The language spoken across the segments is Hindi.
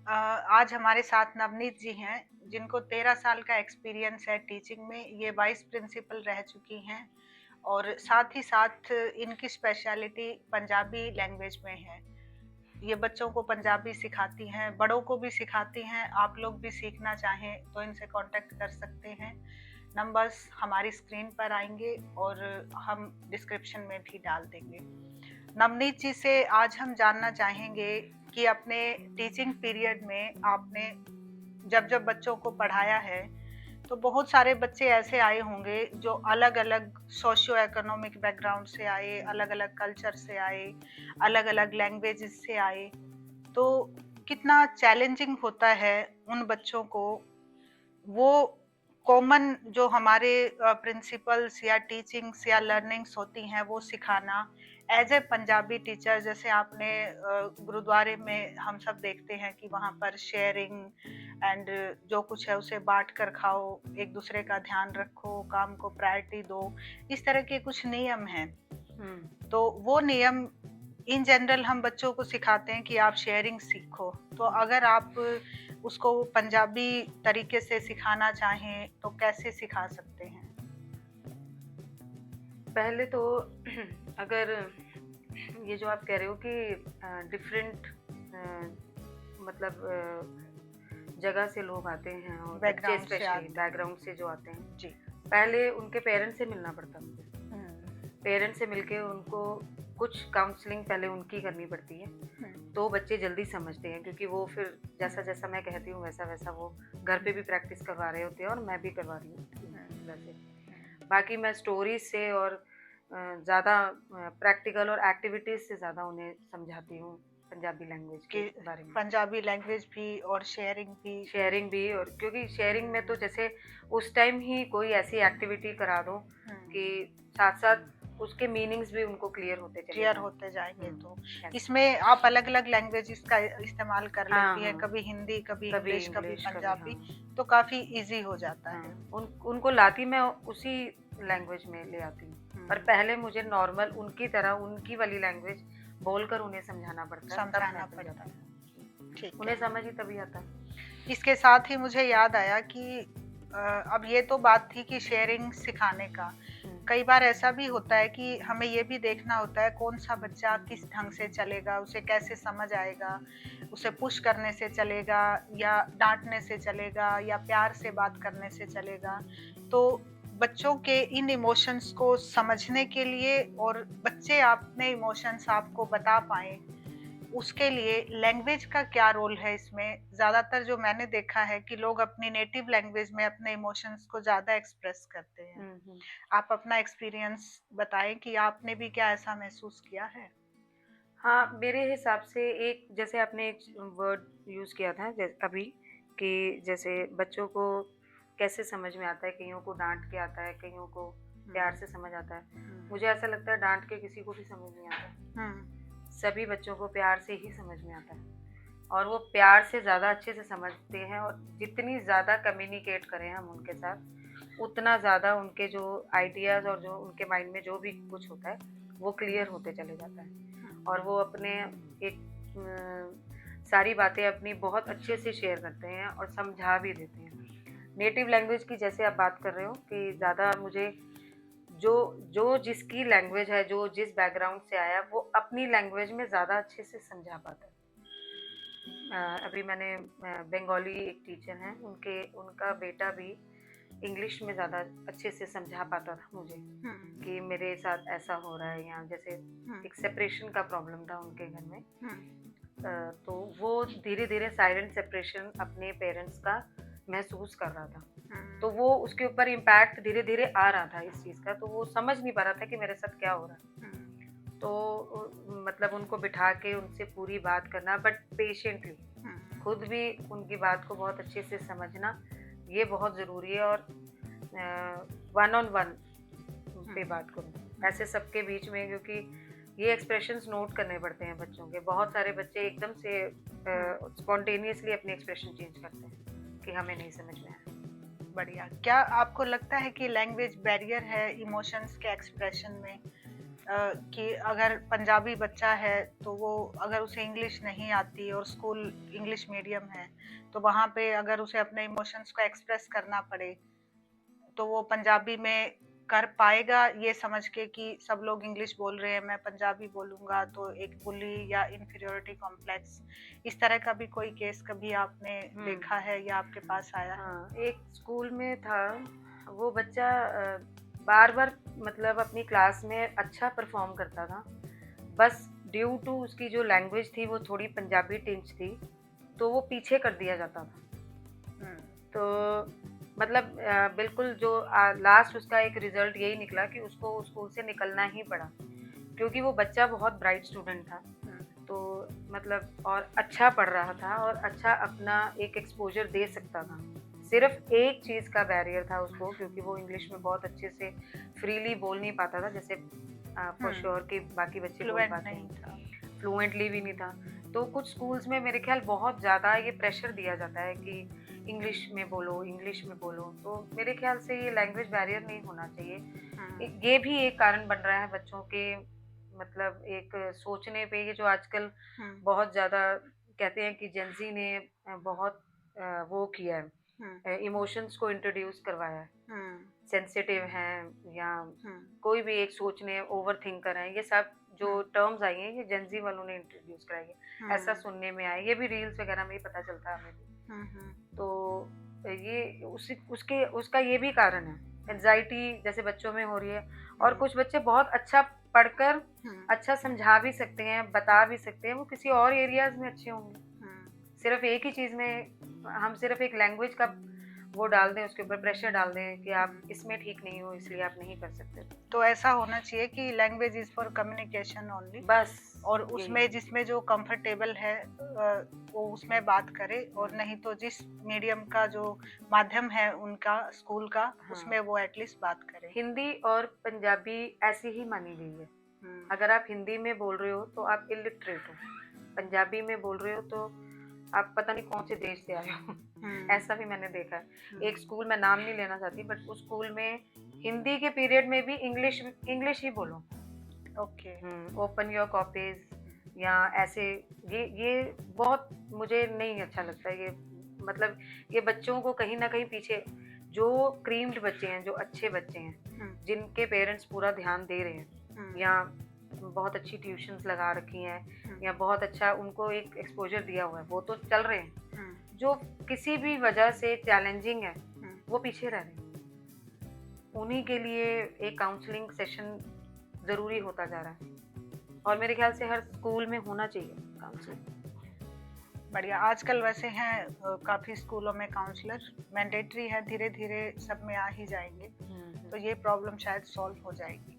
आज हमारे साथ नवनीत जी हैं, जिनको 13 साल का एक्सपीरियंस है टीचिंग में। ये वाइस प्रिंसिपल रह चुकी हैं और साथ ही साथ इनकी स्पेशलिटी पंजाबी लैंग्वेज में है। ये बच्चों को पंजाबी सिखाती हैं, बड़ों को भी सिखाती हैं। आप लोग भी सीखना चाहें तो इनसे कांटेक्ट कर सकते हैं। नंबर्स हमारी स्क्रीन पर आएंगे और हम डिस्क्रिप्शन में भी डाल देंगे। नवनीत जी से आज हम जानना चाहेंगे कि अपने टीचिंग पीरियड में आपने जब जब बच्चों को पढ़ाया है तो बहुत सारे बच्चे ऐसे आए होंगे जो अलग अलग सोशियो इकोनॉमिक बैकग्राउंड से आए, अलग अलग कल्चर से आए, अलग अलग लैंग्वेजेस से आए। तो कितना चैलेंजिंग होता है उन बच्चों को वो कॉमन जो हमारे प्रिंसिपल्स या टीचिंग्स या लर्निंग्स होती हैं वो सिखाना एज ए पंजाबी टीचर। जैसे आपने गुरुद्वारे में हम सब देखते हैं कि वहाँ पर शेयरिंग एंड जो कुछ है उसे बांट कर खाओ, एक दूसरे का ध्यान रखो, काम को प्रायोरिटी दो, इस तरह के कुछ नियम हैं। तो वो नियम इन जनरल हम बच्चों को सिखाते हैं कि आप शेयरिंग सीखो। तो अगर आप उसको पंजाबी तरीके से सिखाना चाहें तो कैसे सिखा सकते हैं? पहले तो अगर ये जो आप कह रहे हो कि डिफरेंट मतलब जगह से लोग आते हैं और बच्चे बैकग्राउंड से स्पेशली बैकग्राउंड से जो आते हैं, जी। पहले उनके पेरेंट्स से मिलना पड़ता मुझे। पेरेंट्स से मिलके उनको कुछ काउंसलिंग पहले उनकी करनी पड़ती है, तो बच्चे जल्दी समझते हैं, क्योंकि वो फिर जैसा जैसा मैं कहती हूँ वैसा वैसा वो घर पे भी प्रैक्टिस करवा रहे होते हैं और मैं भी करवा रही हूँ वैसे। बाकी मैं स्टोरीज से और ज़्यादा प्रैक्टिकल और एक्टिविटीज़ से ज़्यादा उन्हें समझाती हूँ पंजाबी लैंग्वेज के बारे में। पंजाबी लैंग्वेज भी और शेयरिंग भी। और क्योंकि शेयरिंग में तो जैसे उस टाइम ही कोई ऐसी एक्टिविटी करा दो कि साथ साथ उसके मीनिंग्स भी उनको क्लियर होते जाएंगे। तो इसमें आप अलग अलग लैंग्वेजेस का इस्तेमाल कर लेती हैं, हाँ। कभी हिंदी, कभी इंग्लिश, कभी पंजाबी। हाँ। तो काफी इजी हो जाता है। उनको लाती मैं उसी लैंग्वेज में ले आती हूँ, पर पहले मुझे नॉर्मल उनकी तरह उनकी वाली लैंग्वेज बोलकर उन्हें समझाना पड़ता है। ठीक, उन्हें समझ ही तभी आता है। इसके साथ ही मुझे याद आया कि अब ये तो बात थी कि शेयरिंग सिखाने का। कई बार ऐसा भी होता है कि हमें ये भी देखना होता है कौन सा बच्चा किस ढंग से चलेगा, उसे कैसे समझ आएगा, उसे पुश करने से चलेगा या डांटने से चलेगा या प्यार से बात करने से चलेगा। तो बच्चों के इन इमोशंस को समझने के लिए और बच्चे अपने इमोशंस आपको बता पाए, उसके लिए लैंग्वेज का क्या रोल है इसमें? ज़्यादातर जो मैंने देखा है कि लोग अपनी नेटिव लैंग्वेज में अपने इमोशंस को ज़्यादा एक्सप्रेस करते हैं। आप अपना एक्सपीरियंस बताएं कि आपने भी क्या ऐसा महसूस किया है? हाँ, मेरे हिसाब से एक जैसे आपने एक वर्ड यूज़ किया था अभी कि जैसे बच्चों को कैसे समझ में आता है, कईयों को डांट के आता है, कईयों को प्यार से समझ आता है। मुझे ऐसा लगता है डांट के किसी को भी समझ नहीं आता, सभी बच्चों को प्यार से ही समझ में आता है और वो प्यार से ज़्यादा अच्छे से समझते हैं। और जितनी ज़्यादा कम्युनिकेट करें हम उनके साथ, उतना ज़्यादा उनके जो आइडियाज़ और जो उनके माइंड में जो भी कुछ होता है वो क्लियर होते चले जाता है और वो अपने एक सारी बातें अपनी बहुत अच्छे से शेयर करते हैं और समझा भी देते हैं। नेटिव लैंग्वेज की जैसे आप बात कर रहे हो कि ज़्यादा मुझे जो जो जिसकी लैंग्वेज है, जो जिस बैकग्राउंड से आया, वो अपनी लैंग्वेज में ज़्यादा अच्छे से समझा पाता है। अभी मैंने बंगाली एक टीचर हैं, उनका बेटा भी इंग्लिश में ज़्यादा अच्छे से समझा पाता था मुझे कि मेरे साथ ऐसा हो रहा है, या जैसे एक सेपरेशन का प्रॉब्लम था उनके घर में। तो वो धीरे धीरे साइलेंट सेपरेशन अपने पेरेंट्स का महसूस कर रहा था, तो वो उसके ऊपर इम्पैक्ट धीरे धीरे आ रहा था इस चीज़ का, तो वो समझ नहीं पा रहा था कि मेरे साथ क्या हो रहा है। तो मतलब उनको बिठा के उनसे पूरी बात करना, बट पेशेंटली, खुद भी उनकी बात को बहुत अच्छे से समझना, ये बहुत ज़रूरी है। और वन ऑन वन पे बात करूँ ऐसे सबके बीच में, क्योंकि ये एक्सप्रेशंस नोट करने पड़ते हैं बच्चों के। बहुत सारे बच्चे एकदम से स्पॉन्टेनियसली अपने एक्सप्रेशन चेंज करते हैं कि हमें नहीं समझ में आया। बढ़िया। क्या आपको लगता है कि लैंग्वेज बैरियर है इमोशंस के एक्सप्रेशन में? कि अगर पंजाबी बच्चा है तो वो अगर उसे इंग्लिश नहीं आती और स्कूल इंग्लिश मीडियम है, तो वहाँ पे अगर उसे अपने इमोशंस को एक्सप्रेस करना पड़े, तो वो पंजाबी में कर पाएगा ये समझ के कि सब लोग इंग्लिश बोल रहे हैं, मैं पंजाबी बोलूँगा तो एक बुली या इन्फीरियॉरिटी कॉम्प्लेक्स, इस तरह का भी कोई केस कभी आपने देखा है या आपके पास आया है? हाँ, एक स्कूल में था, वो बच्चा बार-बार मतलब अपनी क्लास में अच्छा परफ़ॉर्म करता था। बस ड्यू टू उसकी जो लैंग्वेज थी वो थोड़ी पंजाबी टिंच थी, तो वो पीछे कर दिया जाता था। हुँ, तो मतलब बिल्कुल जो लास्ट उसका एक रिज़ल्ट यही निकला कि उसको उस स्कूल से निकलना ही पड़ा, क्योंकि वो बच्चा बहुत ब्राइट स्टूडेंट था। हुँ, तो मतलब और अच्छा पढ़ रहा था और अच्छा अपना एक एक्सपोज़र दे सकता था। सिर्फ़ एक चीज़ का बैरियर था उसको, क्योंकि वो इंग्लिश में बहुत अच्छे से फ्रीली बोल नहीं पाता था, जैसे फॉर हुँ, श्योर कि बाकी बच्चे बोल फ्लुएंट पाते नहीं हैं। था। फ्लुएंटली भी नहीं था। तो कुछ स्कूल्स में मेरे ख़्याल बहुत ज़्यादा ये प्रेशर दिया जाता है कि इंग्लिश में बोलो, इंग्लिश में बोलो। तो मेरे ख़्याल से ये लैंग्वेज बैरियर नहीं होना चाहिए। हुँ, ये भी एक कारण बन रहा है बच्चों के मतलब एक सोचने पे, ये जो आजकल हुँ, बहुत ज़्यादा कहते हैं कि जेन ज़ी ने बहुत वो किया है, हुँ, इमोशंस को इंट्रोड्यूस करवाया है। हुँ, सेंसिटिव हैं या हुँ, कोई भी एक सोचने ओवरथिंकर हैं, ये सब जो हुँ, टर्म्स आई हैं ये जेन ज़ी वालों ने इंट्रोड्यूस कराई है। ऐसा हुँ, सुनने में आया, ये भी रील्स वगैरह में ही पता चलता है हमें भी। हुँ, हुँ, तो ये उसी उसके उसका ये भी कारण है, एंग्ज़ायटी जैसे बच्चों में हो रही है। और हुँ, कुछ बच्चे बहुत अच्छा पढ़कर हुँ, अच्छा समझा भी सकते हैं, बता भी सकते हैं, वो किसी और एरियाज़ में अच्छे होंगे। हुँ। सिर्फ़ एक ही चीज़ में हम सिर्फ़ एक लैंग्वेज का वो डाल दें, उसके ऊपर प्रेशर डाल दें कि आप इसमें ठीक नहीं हो इसलिए आप नहीं कर सकते। तो ऐसा होना चाहिए कि language is for communication only, बस और यही। उसमें जिसमें जो कंफर्टेबल है वो उसमें बात करे, और हुँ, नहीं तो जिस मीडियम का जो माध्यम है उनका स्कूल का, हाँ। उसमें वो एटलीस्ट बात करे। हिंदी और पंजाबी ऐसी ही मानी गई है। हुँ, अगर आप हिंदी में बोल रहे हो तो आप इलिटरेट हो, पंजाबी में बोल रहे हो तो आप पता नहीं कौन से देश से आए हो। हुँ, ऐसा भी मैंने देखा है। हुँ, एक स्कूल मैं नाम नहीं लेना चाहती, बट उस स्कूल में हिंदी के पीरियड में भी इंग्लिश इंग्लिश ही बोलो। ओके। ओपन योर कॉपीज़ या ऐसे, ये बहुत मुझे नहीं अच्छा लगता है ये। मतलब ये बच्चों को कहीं न कहीं पीछे, जो क्रीम्ड बच्चे हैं, जो अच्छे बच्चे हैं, हुँ, जिनके पेरेंट्स पूरा ध्यान दे रहे हैं हुँ, या बहुत अच्छी ट्यूशन्स लगा रखी हैं हुँ, या बहुत अच्छा उनको एक एक्सपोज़र दिया हुआ है, वो तो चल रहे हैं। हुँ, जो किसी भी वजह से चैलेंजिंग है, हुँ, वो पीछे रह रहे हैं। उन्हीं के लिए एक काउंसलिंग सेशन ज़रूरी होता जा रहा है। और मेरे ख़्याल से हर स्कूल में होना चाहिए काउंसलिंग। बढ़िया। आजकल वैसे हैं काफ़ी स्कूलों में काउंसलर मैंडेटरी है, धीरे-धीरे सब में आ ही जाएँगे, तो ये प्रॉब्लम शायद सॉल्व हो जाएगी।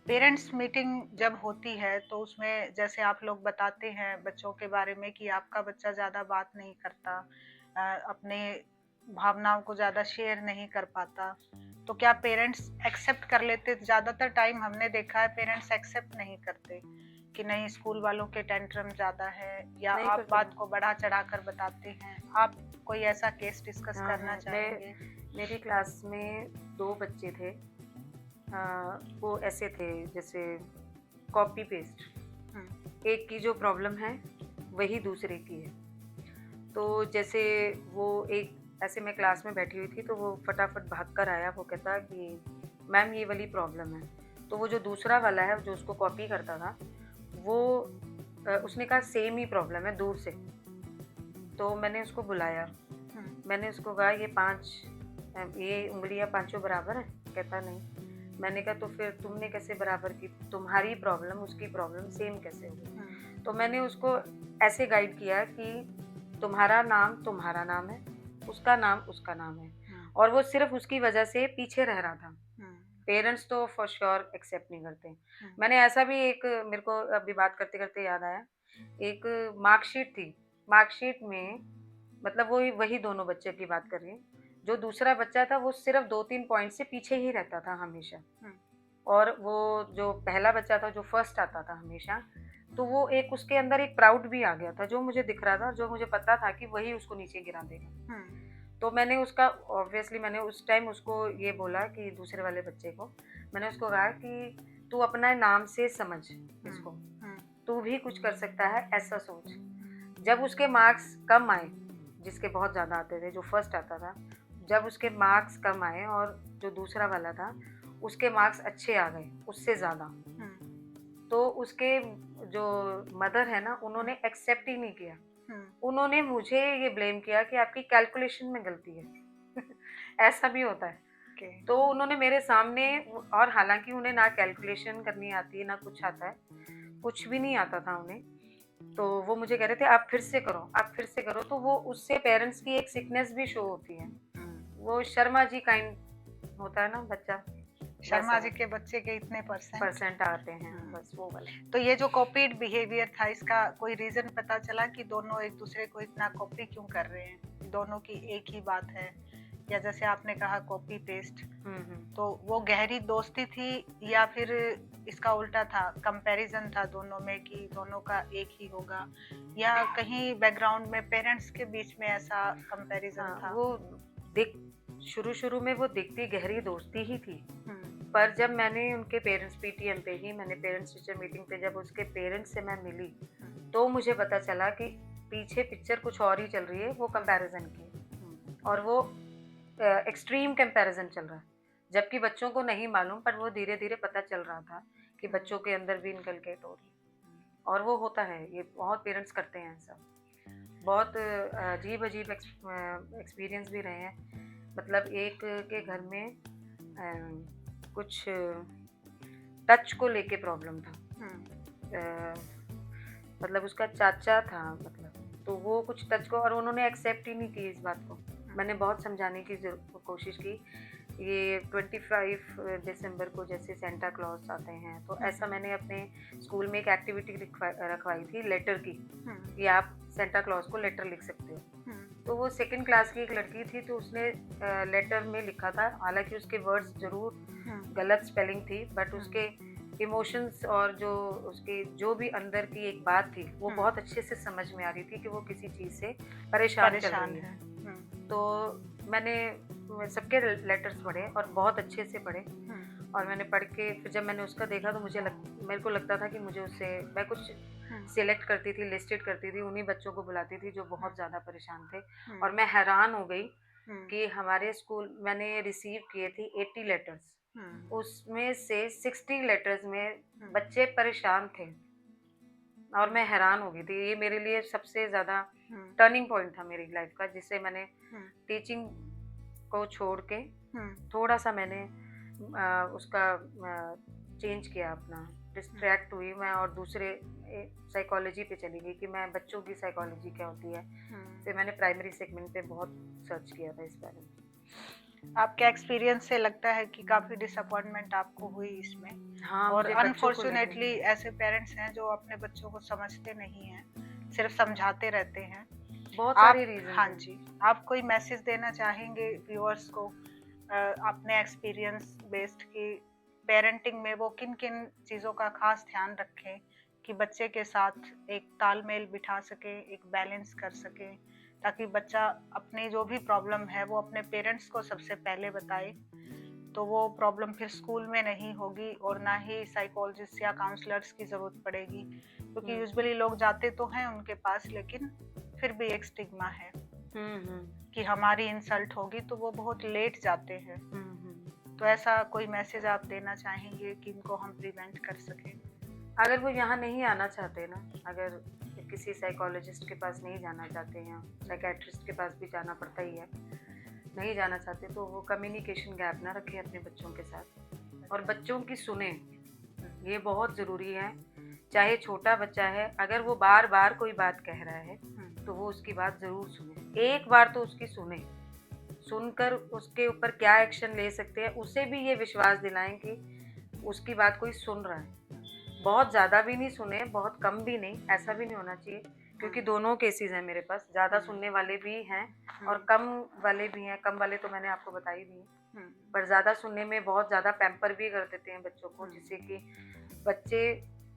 पेरेंट्स मीटिंग जब होती है तो उसमें जैसे आप लोग बताते हैं बच्चों के बारे में कि आपका बच्चा ज़्यादा बात नहीं करता, अपने भावनाओं को ज़्यादा शेयर नहीं कर पाता, तो क्या पेरेंट्स एक्सेप्ट कर लेते? ज़्यादातर टाइम हमने देखा है पेरेंट्स एक्सेप्ट नहीं करते कि नहीं, स्कूल वालों के टेंट्रम ज़्यादा है, या नहीं आप करते बात हैं। को बढ़ा चढ़ा कर बताते हैं। आप कोई ऐसा केस डिस्कस हाँ, करना है। चाहेंगे? मेरी क्लास में 2 बच्चे थे। वो ऐसे थे जैसे कॉपी पेस्ट। हुँ, एक की जो प्रॉब्लम है, वही दूसरे की है। तो जैसे वो एक ऐसे मैं क्लास में बैठी हुई थी, तो वो फटाफट भाग कर आया, वो कहता कि मैम ये वाली प्रॉब्लम है। तो वो जो दूसरा वाला है, जो उसको कॉपी करता था, वो उसने कहा सेम ही प्रॉब्लम है दूर से। तो मैंने उसको बुलाया, हुँ, मैंने उसको कहा ये 5 ये उँगलियाँ पाँचों बराबर हैं? कहता नहीं। मैंने कहा तो फिर तुमने कैसे बराबर की? तुम्हारी प्रॉब्लम उसकी प्रॉब्लम सेम कैसे हुँ, हुई? तो मैंने उसको ऐसे गाइड किया कि तुम्हारा नाम तुम्हारा नाम है, उसका नाम उसका नाम है, हुँ, और वो सिर्फ़ उसकी वजह से पीछे रह रहा था। हुँ, पेरेंट्स तो फॉर श्योर एक्सेप्ट नहीं करते। हुँ, मैंने ऐसा भी एक, मेरे को अभी बात करते-करते याद आया, एक मार्कशीट थी। मार्कशीट में मतलब वही वही दोनों बच्चे की बात कर रही हूँ। जो दूसरा बच्चा था वो सिर्फ़ 2-3 पॉइंट से पीछे ही रहता था हमेशा। हुँ, और वो जो पहला बच्चा था जो फर्स्ट आता था हमेशा, तो वो एक उसके अंदर एक प्राउड भी आ गया था, जो मुझे दिख रहा था और जो मुझे पता था कि वही उसको नीचे गिरा देगा। हुँ, तो मैंने उसका ऑब्वियसली मैंने उस टाइम उसको ये बोला कि दूसरे वाले बच्चे को, मैंने उसको कहा कि तू अपना नाम से समझ इसको, हुँ, तू भी कुछ कर सकता है, ऐसा सोच। जब उसके मार्क्स कम आए, जिसके बहुत ज़्यादा आते थे, जो फर्स्ट आता था, जब उसके मार्क्स कम आए और जो दूसरा वाला था, उसके मार्क्स अच्छे आ गए, उससे ज़्यादा, हुँ, तो उसके जो मदर है ना, उन्होंने एक्सेप्ट ही नहीं किया। हुँ, उन्होंने मुझे ये ब्लेम किया कि आपकी कैलकुलेशन में गलती है। ऐसा भी होता है। ओके। तो उन्होंने मेरे सामने, और हालाँकि उन्हें ना कैलकुलेशन करनी आती है, ना कुछ आता है, कुछ भी नहीं आता था उन्हें। तो वो मुझे कह रहे थे, "आप फिर से करो, आप फिर से करो।" तो वो उससे पेरेंट्स की एक सिकनेस भी शो होती है। हुँ, वो शर्मा जी काइंड होता है ना बच्चा, वैसा शर्मा जी है, के बच्चे के इतने परसेंट। परसेंट आते हैं, हुँ, बस वो वाला। तो ये जो कॉपीड बिहेवियर था, इसका कोई रीज़न पता चला कि दोनों एक-दूसरे को इतना कॉपी क्यों कर रहे हैं? दोनों की एक ही बात है या जैसे आपने कहा कॉपी पेस्ट, हुँ, हुँ। तो वो गहरी दोस्ती थी या फिर इसका उल्टा था, कंपैरिज़न था दोनों में कि दोनों का एक ही होगा या कहीं बैकग्राउंड में पेरेंट्स के बीच में ऐसा कंपैरिज़न हाँ, था? वो दिख शुरू-शुरू में वो दिखती गहरी दोस्ती ही थी। हुँ, पर जब मैंने उनके पेरेंट्स, पीटीएम पे ही, मैंने पेरेंट्स टीचर मीटिंग पे जब उसके पेरेंट्स से मैं मिली, हुँ, तो मुझे पता चला कि पीछे पिक्चर कुछ और ही चल रही है, वो कंपैरिज़न की। हुँ, और वो एक्सट्रीम कंपैरिज़न चल रहा है। जबकि बच्चों को नहीं मालूम, पर वो धीरे-धीरे पता चल रहा था कि हुँ, बच्चों के अंदर भी इनकलकेट हो रही है। और वो होता है, ये बहुत पेरेंट्स करते हैं ऐसा। बहुत अजीब-अजीब एक्सपीरियंस भी रहे हैं। मतलब एक के घर में कुछ टच को लेके प्रॉब्लम था। हुँ, अ, मतलब उसका चाचा था, मतलब, तो वो कुछ टच को, और उन्होंने एक्सेप्ट ही नहीं की इस बात को। मैंने बहुत समझाने की कोशिश की। ये 25 दिसंबर को जैसे सेंटा क्लॉज आते हैं, तो ऐसा मैंने अपने स्कूल में एक एक्टिविटी रखवाई थी लेटर की, हुँ, कि आप सेंटा क्लॉज को लेटर लिख सकते हो। हुँ, तो वो सेकंड क्लास की एक लड़की थी, तो उसने लेटर में लिखा था, हालांकि उसके वर्ड्स ज़रूर हुँ, गलत स्पेलिंग थी, बट हुँ, उसके इमोशंस और जो उसके जो भी अंदर की एक बात थी, वो हुँ, बहुत अच्छे से समझ में आ रही थी कि वो किसी चीज़ से परेशान चल परेशान रही है। है। हुँ, तो मैंने सबके लेटर्स पढ़े और बहुत अच्छे से पढ़े, हुँ, और मैंने पढ़ के फिर जब मैंने उसका देखा, तो मेरे को लगता था कि मुझे उससे, मैं कुछ हुँ, सिलेक्ट करती थी, लिस्टेड करती थी, उन्हीं बच्चों को बुलाती थी जो हुँ, बहुत ज़्यादा परेशान थे। हुँ, और मैं हैरान हो गई हुँ, कि हमारे स्कूल, मैंने रिसीव किए थे 80 लेटर्स, हुँ, उसमें से 60 लेटर्स में हुँ, बच्चे परेशान थे। और मैं हैरान हो गई थी। ये मेरे लिए सबसे ज़्यादा हुँ, टर्निंग पॉइंट था मेरी लाइफ का, जिससे मैंने हुँ, टीचिंग को छोड़ के हुँ, थोड़ा-सा मैंने उसका चेंज किया अपना, हुँ, डिस्ट्रैक्ट हुई मैं और दूसरे साइकोलॉजी पे चली गई कि मैं बच्चों की साइकोलॉजी क्या होती है। हुँ। फिर मैंने प्राइमरी सेगमेंट पे बहुत सर्च किया था इस बारे में। आपके एक्सपीरियंस से लगता है कि काफ़ी डिसअपॉइंटमेंट आपको हुई इसमें हाँ, और मुझे बच्चों को लेके अनफॉर्चुनेटली ऐसे पेरेंट्स हैं जो अपने बच्चों को समझते नहीं हैं, सिर्फ समझाते रहते हैं। बहुत सारे आप रीज़न्स हाँ हैं। जी, आप कोई मैसेज देना चाहेंगे व्यूअर्स को अपने एक्सपीरियंस बेस्ड कि पेरेंटिंग में वो किन-किन चीज़ों का ख़ास ध्यान रखें कि बच्चे के साथ एक तालमेल बिठा सकें, एक बैलेंस कर सकें, ताकि बच्चा अपनी जो भी प्रॉब्लम है वो अपने पेरेंट्स को सबसे पहले बताए, तो वो प्रॉब्लम फिर स्कूल में नहीं होगी और ना ही साइकोलॉजिस्ट या काउंसलर्स की ज़रूरत पड़ेगी। क्योंकि हुँ। यूजुअली लोग जाते तो हैं उनके पास लेकिन फिर भी एक स्टिग्मा है हुँ, हुँ। कि हमारी इंसल्ट होगी तो वो बहुत लेट जाते हैं। हुँ, हुँ। तो ऐसा कोई मैसेज आप देना चाहेंगे कि इनको हम प्रिवेंट कर सकें? अगर वो यहाँ नहीं आना चाहते ना, अगर किसी साइकोलॉजिस्ट के पास नहीं जाना चाहते हैं, साइकियाट्रिस्ट के पास भी जाना पड़ता ही है, नहीं जाना चाहते, तो वो कम्युनिकेशन गैप ना रखें अपने बच्चों के साथ और बच्चों की सुने, ये बहुत ज़रूरी है। चाहे छोटा बच्चा है, अगर वो बार-बार कोई बात कह रहा है, हुँ, तो वो उसकी बात ज़रूर सुने। एक बार तो उसकी सुने, सुनकर उसके ऊपर क्या एक्शन ले सकते हैं, उसे भी ये विश्वास दिलाएँ कि उसकी बात कोई सुन रहा है। बहुत ज़्यादा भी नहीं सुने, बहुत कम भी नहीं, ऐसा भी नहीं होना चाहिए, क्योंकि हुँ, दोनों केसेज़ हैं मेरे पास, ज़्यादा हुँ, सुनने वाले भी हैं हुँ, और कम वाले भी हैं। कम वाले तो मैंने आपको बता ही दिए, हुँ, पर ज़्यादा सुनने में बहुत ज़्यादा पैम्पर भी कर देते हैं बच्चों को, हुँ, जिससे कि बच्चे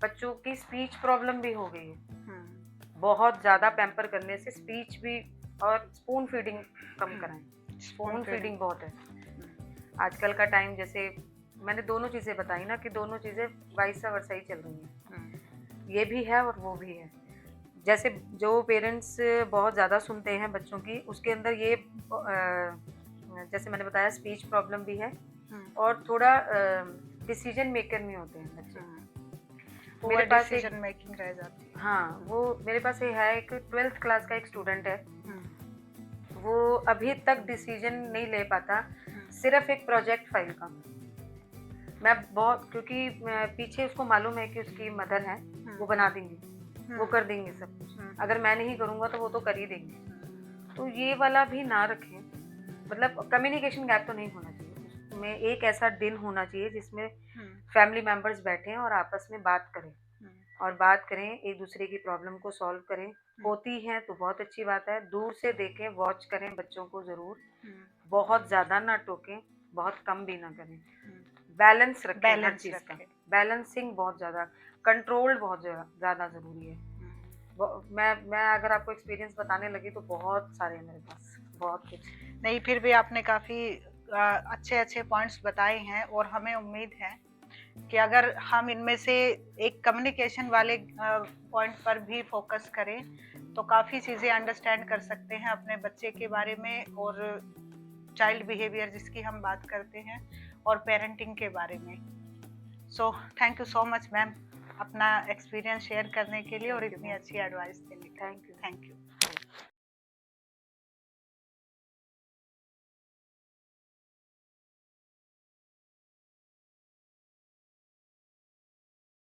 बच्चों की स्पीच प्रॉब्लम भी हो गई है। हुँ, बहुत ज़्यादा पैम्पर करने से स्पीच भी, और स्पून फीडिंग कम हुँ, कराएँ, स्पून स्पून फीडिंग। फीडिंग बहुत है। हुँ, आजकल का टाइम जैसे मैंने दोनों चीज़ें बताई ना कि दोनों चीज़ें वाइस वर्सा ही चल रही हैं। हुँ, ये भी है और वो भी है। जैसे जो पेरेंट्स बहुत ज़्यादा सुनते हैं बच्चों की, उसके अंदर ये जैसे मैंने बताया स्पीच प्रॉब्लम भी है हुँ, और थोड़ा डिसीजन मेकर नहीं होते हैं बच्चे। हुँ। मेरे पुअर पास एक डिसीजन मेकिंग रह जाती है। हाँ, वो मेरे पास ये है एक 12th क्लास का एक स्टूडेंट है। हुँ, वो अभी तक डिसीजन नहीं ले पाता, हुँ, सिर्फ़ एक प्रोजेक्ट फ़ाइल का। मैं बहुत क्योंकि पीछे उसको मालूम है कि उसकी मदर हैं, हुँ, वो बना देंगी, वो हुँ, कर देंगी सब कुछ। हुँ, अगर मैं नहीं करूँगा तो वो तो कर ही देंगे। हुँ, तो ये वाला भी ना रखें, मतलब कम्युनिकेशन गैप तो नहीं होना चाहिए। उसमें एक ऐसा दिन होना चाहिए जिसमें हुँ, फैमिली मेंबर्स बैठें और आपस में बात करें हुँ, और बात करें, एक-दूसरे की प्रॉब्लम को सॉल्व करें। हुँ, होती हैं तो बहुत अच्छी बात है, दूर से देखें, वॉच करें बच्चों को ज़रूर। हुँ, बहुत ज़्यादा ना टोकें, बहुत कम भी ना करें। हुँ। बैलेंस रखें हर बैलेंस चीज़ का, रखें। बैलेंसिंग बहुत ज़्यादा, कंट्रोल बहुत ज़्यादा ज़रूरी है। हुँ। मैं अगर आपको एक्सपीरियंस बताने लगी तो बहुत सारे हैं मेरे पास, बहुत कुछ। नहीं, फिर भी आपने काफ़ी अच्छे-अच्छे पॉइंट्स बताए हैं और हमें उम्मीद है कि अगर हम इनमें से एक कम्युनिकेशन वाले पॉइंट पर भी फ़ोकस करें, तो काफ़ी चीज़ें अंडरस्टैंड कर सकते हैं अपने बच्चे के बारे में और चाइल्ड बिहेवियर जिसकी हम बात करते हैं और पेरेंटिंग के बारे में। So thank you so much ma'am अपना एक्सपीरियंस शेयर करने के लिए और थैंक यू इतनी मैम, अच्छी एडवाइस देने के लिए। Thank you. Thank you.